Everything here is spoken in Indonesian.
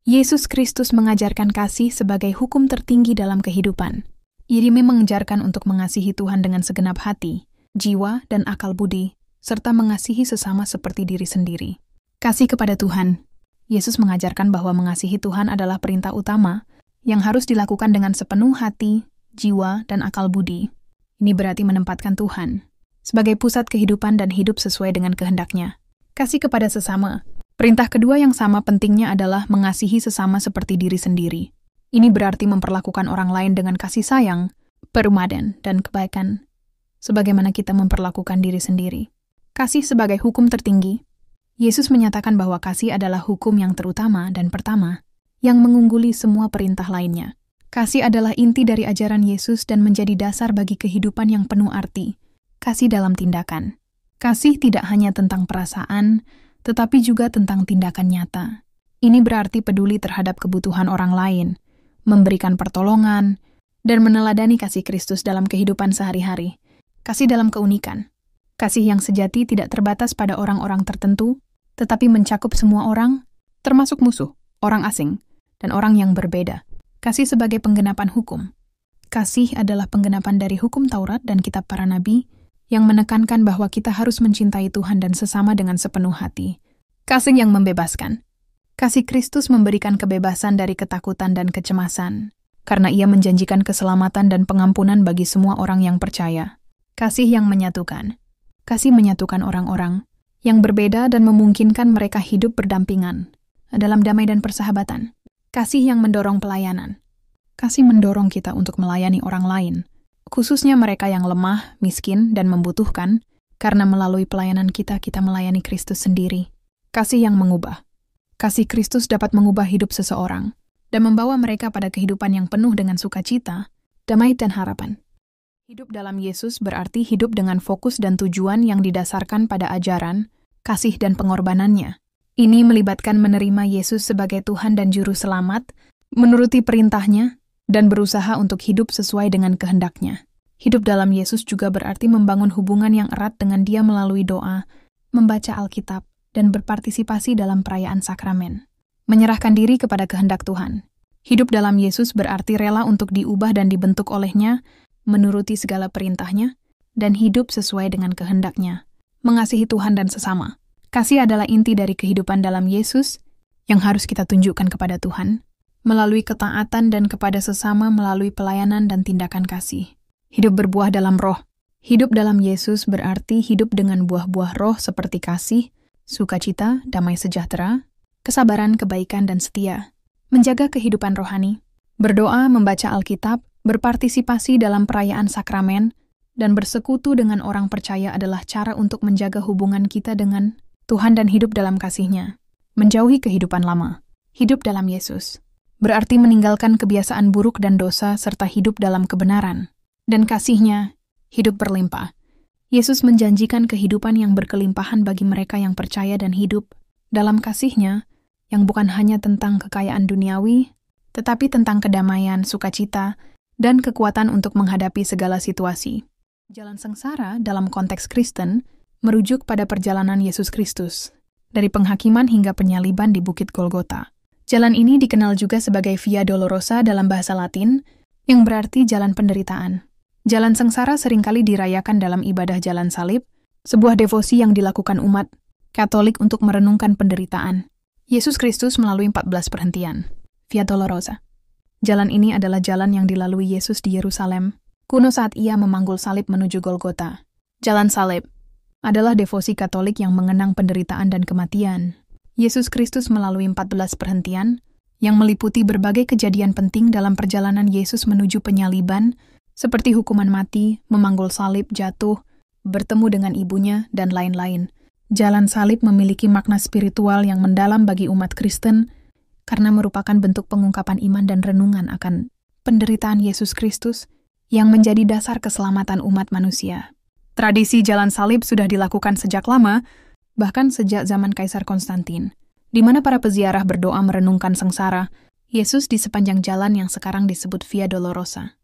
Yesus Kristus mengajarkan kasih sebagai hukum tertinggi dalam kehidupan. Ia mengajarkan untuk mengasihi Tuhan dengan segenap hati, jiwa, dan akal budi, serta mengasihi sesama seperti diri sendiri. Kasih kepada Tuhan. Yesus mengajarkan bahwa mengasihi Tuhan adalah perintah utama yang harus dilakukan dengan sepenuh hati, jiwa, dan akal budi. Ini berarti menempatkan Tuhan sebagai pusat kehidupan dan hidup sesuai dengan kehendak-Nya. Kasih kepada sesama. Perintah kedua yang sama pentingnya adalah mengasihi sesama seperti diri sendiri. Ini berarti memperlakukan orang lain dengan kasih sayang, perumadan, dan kebaikan, sebagaimana kita memperlakukan diri sendiri. Kasih sebagai hukum tertinggi. Yesus menyatakan bahwa kasih adalah hukum yang terutama dan pertama, yang mengungguli semua perintah lainnya. Kasih adalah inti dari ajaran Yesus dan menjadi dasar bagi kehidupan yang penuh arti. Kasih dalam tindakan. Kasih tidak hanya tentang perasaan, tetapi juga tentang tindakan nyata. Ini berarti peduli terhadap kebutuhan orang lain, memberikan pertolongan, dan meneladani kasih Kristus dalam kehidupan sehari-hari. Kasih dalam keunikan. Kasih yang sejati tidak terbatas pada orang-orang tertentu, tetapi mencakup semua orang, termasuk musuh, orang asing, dan orang yang berbeda. Kasih sebagai penggenapan hukum. Kasih adalah penggenapan dari hukum Taurat dan kitab para nabi, yang menekankan bahwa kita harus mencintai Tuhan dan sesama dengan sepenuh hati. Kasih yang membebaskan. Kasih Kristus memberikan kebebasan dari ketakutan dan kecemasan, karena Ia menjanjikan keselamatan dan pengampunan bagi semua orang yang percaya. Kasih yang menyatukan. Kasih menyatukan orang-orang yang berbeda dan memungkinkan mereka hidup berdampingan dalam damai dan persahabatan. Kasih yang mendorong pelayanan. Kasih mendorong kita untuk melayani orang lain, khususnya mereka yang lemah, miskin, dan membutuhkan, karena melalui pelayanan kita melayani Kristus sendiri. Kasih yang mengubah. Kasih Kristus dapat mengubah hidup seseorang dan membawa mereka pada kehidupan yang penuh dengan sukacita, damai, dan harapan. Hidup dalam Yesus berarti hidup dengan fokus dan tujuan yang didasarkan pada ajaran, kasih, dan pengorbanannya. Ini melibatkan menerima Yesus sebagai Tuhan dan Juru Selamat, menuruti perintahnya, dan berusaha untuk hidup sesuai dengan kehendak-Nya. Hidup dalam Yesus juga berarti membangun hubungan yang erat dengan Dia melalui doa, membaca Alkitab, dan berpartisipasi dalam perayaan sakramen. Menyerahkan diri kepada kehendak Tuhan. Hidup dalam Yesus berarti rela untuk diubah dan dibentuk oleh-Nya, menuruti segala perintah-Nya, dan hidup sesuai dengan kehendak-Nya. Mengasihi Tuhan dan sesama. Kasih adalah inti dari kehidupan dalam Yesus yang harus kita tunjukkan kepada Tuhan, melalui ketaatan dan kepada sesama melalui pelayanan dan tindakan kasih. Hidup berbuah dalam roh. Hidup dalam Yesus berarti hidup dengan buah-buah roh seperti kasih, sukacita, damai sejahtera, kesabaran, kebaikan, dan setia. Menjaga kehidupan rohani. Berdoa, membaca Alkitab, berpartisipasi dalam perayaan sakramen, dan bersekutu dengan orang percaya adalah cara untuk menjaga hubungan kita dengan Tuhan dan hidup dalam kasih-Nya. Menjauhi kehidupan lama. Hidup dalam Yesus berarti meninggalkan kebiasaan buruk dan dosa serta hidup dalam kebenaran. Dan kasih-Nya hidup berlimpah. Yesus menjanjikan kehidupan yang berkelimpahan bagi mereka yang percaya dan hidup dalam kasih-Nya yang bukan hanya tentang kekayaan duniawi, tetapi tentang kedamaian, sukacita, dan kekuatan untuk menghadapi segala situasi. Jalan sengsara dalam konteks Kristen merujuk pada perjalanan Yesus Kristus, dari penghakiman hingga penyaliban di Bukit Golgota. Jalan ini dikenal juga sebagai Via Dolorosa dalam bahasa Latin, yang berarti jalan penderitaan. Jalan sengsara seringkali dirayakan dalam ibadah jalan salib, sebuah devosi yang dilakukan umat Katolik untuk merenungkan penderitaan Yesus Kristus melalui 14 perhentian. Via Dolorosa. Jalan ini adalah jalan yang dilalui Yesus di Yerusalem kuno saat Ia memanggul salib menuju Golgota. Jalan salib adalah devosi Katolik yang mengenang penderitaan dan kematian Yesus Kristus melalui 14 perhentian yang meliputi berbagai kejadian penting dalam perjalanan Yesus menuju penyaliban, seperti hukuman mati, memanggul salib, jatuh, bertemu dengan ibunya, dan lain-lain. Jalan salib memiliki makna spiritual yang mendalam bagi umat Kristen karena merupakan bentuk pengungkapan iman dan renungan akan penderitaan Yesus Kristus yang menjadi dasar keselamatan umat manusia. Tradisi jalan salib sudah dilakukan sejak lama, bahkan sejak zaman Kaisar Konstantin, di mana para peziarah berdoa merenungkan sengsara Yesus di sepanjang jalan yang sekarang disebut Via Dolorosa.